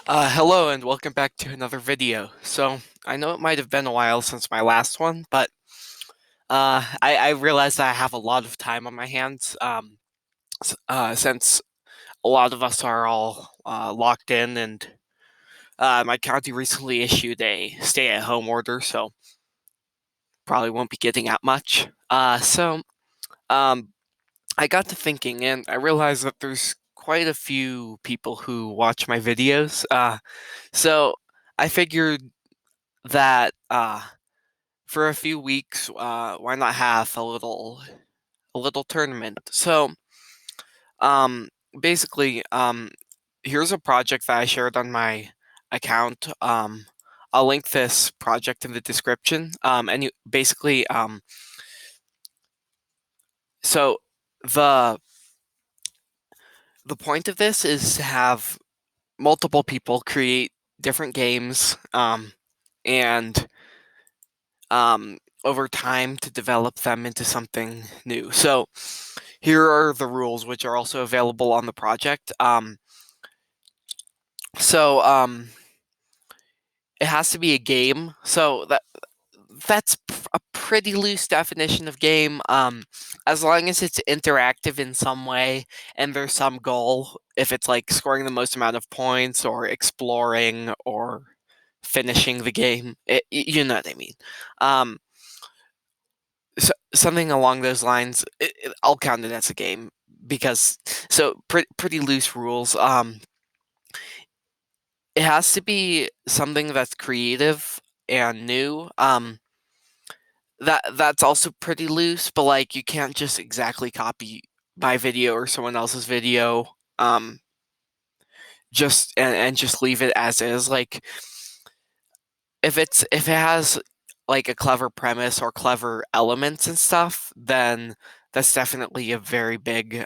Hello and welcome back to another video. So, I know it might have been a while since my last one, but I realized that I have a lot of time on my hands since a lot of us are all locked in, and my county recently issued a stay-at-home order, so probably won't be getting out much. So, I got to thinking, and I realized that there's quite a few people who watch my videos. So I figured that for a few weeks, why not have a little tournament? So, um, basically, here's a project that I shared on my account. I'll link this project in the description. And basically, so the the point of this is to have multiple people create different games, and over time to develop them into something new. So here are the rules, which are also available on the project. So it has to be a game. So that's a pretty loose definition of game. As long as it's interactive in some way and there's some goal, if it's like scoring the most amount of points or exploring or finishing the game, you know what I mean. Um, something along those lines. I'll count it as a game because pretty loose rules. It has to be something that's creative and new. That's also pretty loose, but like you can't just exactly copy my video or someone else's video. And just leave it as is. Like if it has like a clever premise or clever elements and stuff, then that's definitely a very big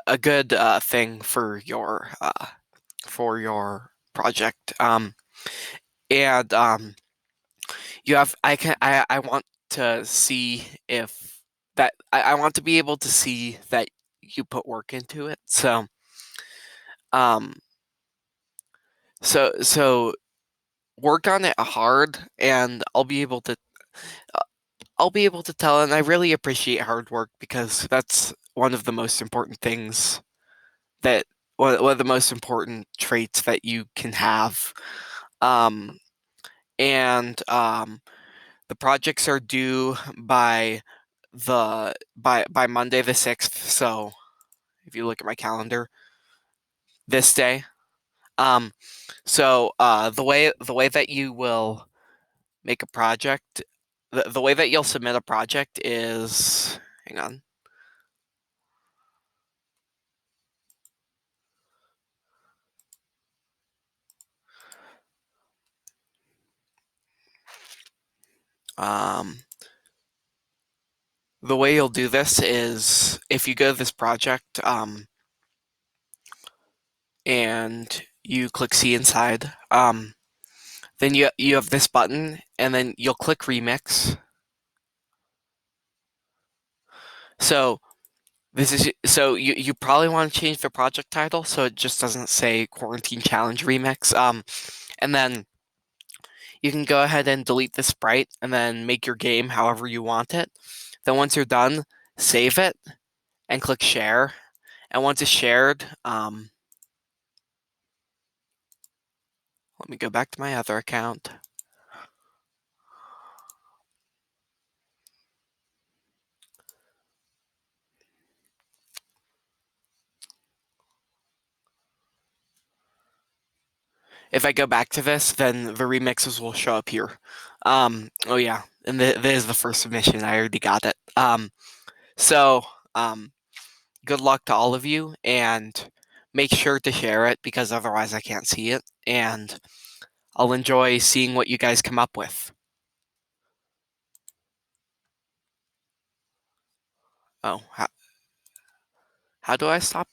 a good thing for your project. And you have I want to see if that I want to be able to see that you put work into it. Um so work on it hard, and uh, I'll be able to tell. And I really appreciate hard work because that's one of the most important things that one of the most important traits that you can have. Um, and the projects are due by Monday the 6th. So if you look at my calendar, this day. Um, the way that you will make a project, the way that you'll submit a project is, hang on. Um, the way you'll do this is if you go to this project, and you click see inside, then you have this button, and then you'll click remix. So you probably want to change the project title so it just doesn't say Quarantine Challenge Remix. And then you can go ahead and delete the sprite and then make your game however you want it. Then once you're done, save it and click share. And once it's shared, let me go back to my other account. If I go back to this, then the remixes will show up here. Oh yeah, and there's the first submission. I already got it. So good luck to all of you, and make sure to share it because otherwise I can't see it, and I'll enjoy seeing what you guys come up with. Oh, how do I stop